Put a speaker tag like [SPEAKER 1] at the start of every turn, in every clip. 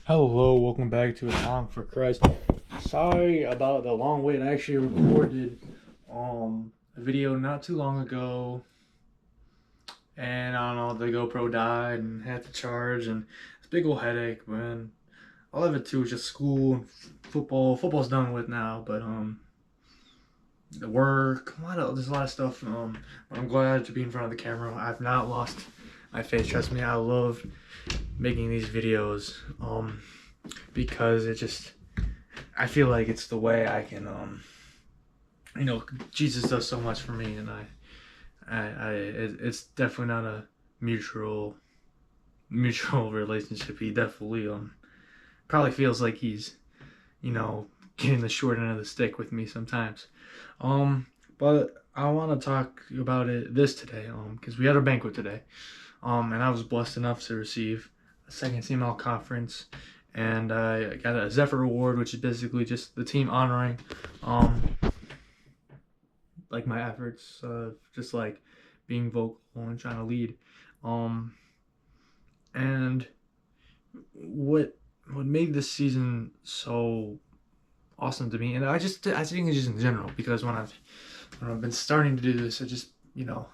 [SPEAKER 1] Hello, welcome back to A Song for Christ. Sorry about the long wait. I actually recorded a video not too long ago, and I don't know, the GoPro died and had to charge, and it's a big old headache, man. All of it too is just school and football. Football's done with now, but the work, there's a lot of stuff. But I'm glad to be in front of the camera. I've not lost my faith. Trust me, I love making these videos. Because I feel like it's the way I can Jesus does so much for me, and it's definitely not a mutual relationship. He definitely probably feels like he's getting the short end of the stick with me sometimes. But I want to talk about this today because we had a banquet today, and I was blessed enough to receive a second CML conference, and I got a Zephyr Award, which is basically just the team honoring like my efforts, just like being vocal and trying to lead. And what made this season so awesome to me, and I think it's just in general, because when I've been starting to do this, I just oh,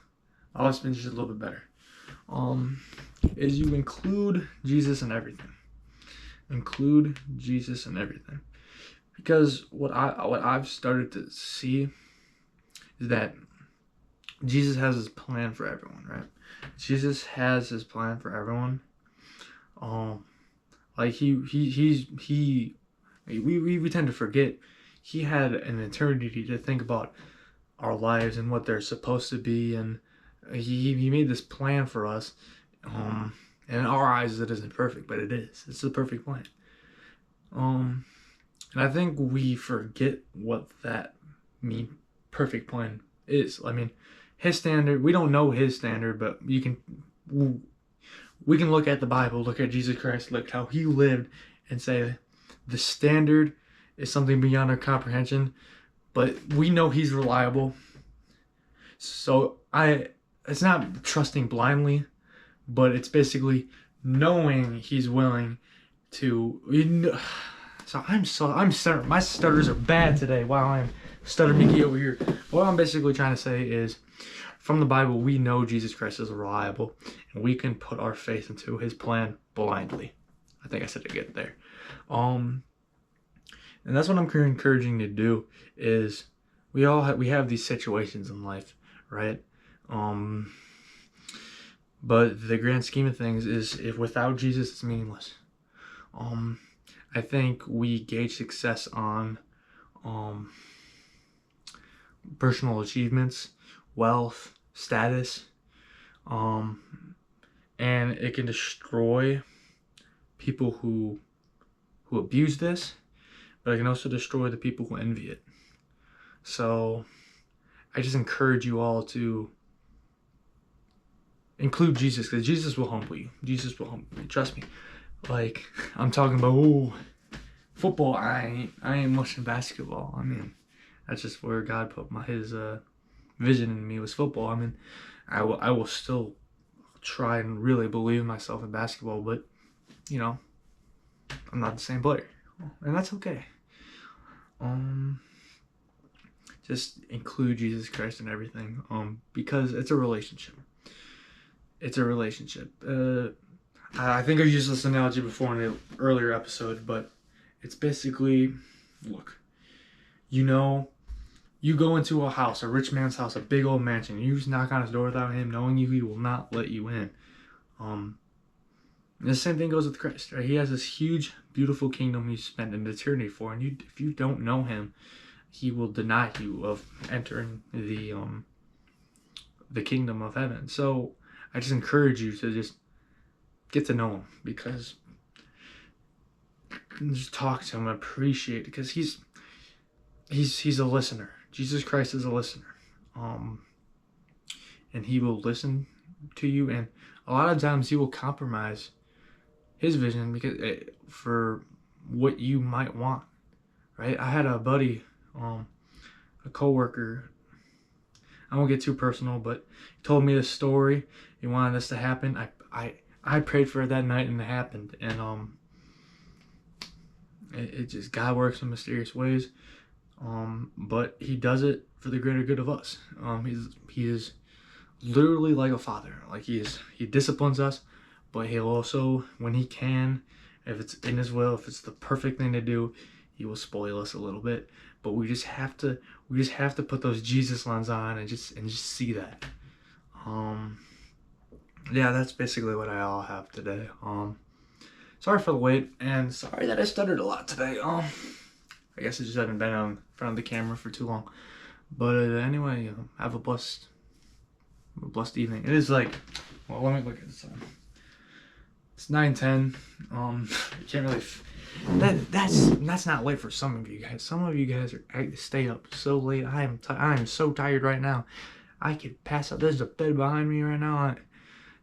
[SPEAKER 1] it's been just a little bit better. Is you include Jesus in everything. Include Jesus in everything, because what I've started to see is that Jesus has his plan for everyone, right? Jesus has his plan for everyone. Like we tend to forget he had an eternity to think about our lives and what they're supposed to be, and he made this plan for us. And in our eyes, it isn't perfect, but it is. It's the perfect plan. And I think we forget what that perfect plan is. I mean, his standard. We don't know his standard, but we can look at the Bible, look at Jesus Christ, look how he lived, and say the standard is something beyond our comprehension. But we know he's reliable. So it's not trusting blindly, but it's basically knowing he's willing to. So I'm stuttering. My stutters are bad today. While I'm stuttering Mickey over here, what I'm basically trying to say is, from the Bible, we know Jesus Christ is reliable, and we can put our faith into his plan blindly. I think I said it good there. And that's what I'm encouraging you to do. Is we have these situations in life, right? But the grand scheme of things is, if without Jesus, it's meaningless. I think we gauge success on personal achievements, wealth, status, and it can destroy people who abuse this, but it can also destroy the people who envy it. So I just encourage you all to include Jesus, because Jesus will humble you. Jesus will humble you. Trust me. Like, I'm talking about football. I ain't much in basketball. I mean, that's just where God put his vision in me, was football. I mean, I will still try and really believe in myself in basketball, but I'm not the same player, and that's okay. Just include Jesus Christ in everything, because it's a relationship. It's a relationship. I think I've used this analogy before in an earlier episode, but it's basically, look, you go into a house, a rich man's house, a big old mansion. You just knock on his door without him knowing you. He will not let you in. And the same thing goes with Christ, right? He has this huge, beautiful kingdom he's spent an eternity for, and if you don't know him, he will deny you of entering the kingdom of heaven. So I just encourage you to just get to know him, because just talk to him, appreciate it, because he's a listener. Jesus Christ is a listener, and he will listen to you, and a lot of times he will compromise his vision because for what you might want, right? I had a buddy, a coworker. I won't get too personal, but he told me this story. He wanted this to happen. I prayed for it that night, and it happened. And It just, God works in mysterious ways. But he does it for the greater good of us. He is literally like a father. Like he disciplines us, but he'll also, when he can, if it's in his will, if it's the perfect thing to do, he will spoil us a little bit. But we just have to put those Jesus lens on and just see that. Yeah, that's basically what I all have today. Sorry for the wait, and sorry that I stuttered a lot today. I guess I just haven't been in front of the camera for too long. But anyway, have a blessed evening. It is like, well, let me look at this time. It's 9:10. You can't really. That's not late for some of you guys. Some of you guys stay up so late. I am so tired right now. I could pass out. There's a bed behind me right now.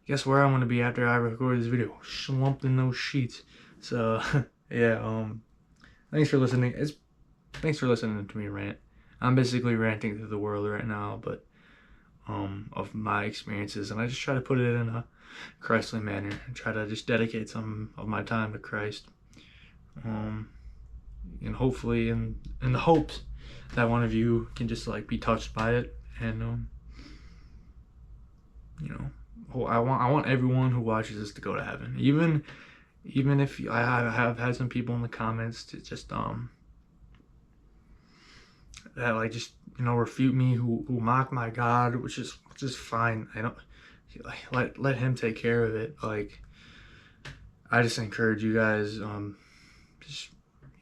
[SPEAKER 1] Guess where I'm gonna be after I record this video? Slumped in those sheets. So yeah. Thanks for listening. Thanks for listening to me rant. I'm basically ranting to the world right now, but of my experiences, and I just try to put it in a Christly manner and try to just dedicate some of my time to Christ. And hopefully in the hopes that one of you can just like be touched by it, and you know, I want everyone who watches this to go to heaven, even if I have had some people in the comments to just that like just, you know, refute me, who mock my God, which is fine. I don't let him take care of it. Like, I just encourage you guys just,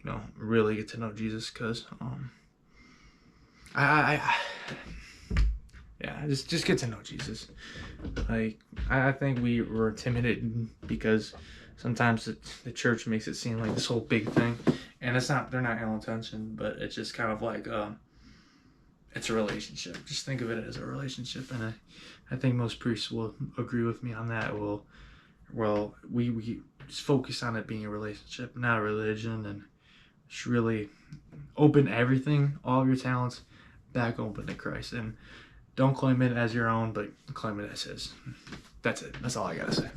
[SPEAKER 1] you know, really get to know Jesus, because yeah, just get to know Jesus. Like, I think we were intimidated because sometimes the church makes it seem like this whole big thing, and they're not ill-intentioned, but it's just kind of like it's a relationship. Just think of it as a relationship, and I think most priests will agree with me on that. Well, we just focus on it being a relationship, not a religion, and just really open everything, all of your talents, back open to Christ, and don't claim it as your own, but claim it as his. That's it. That's all I gotta say.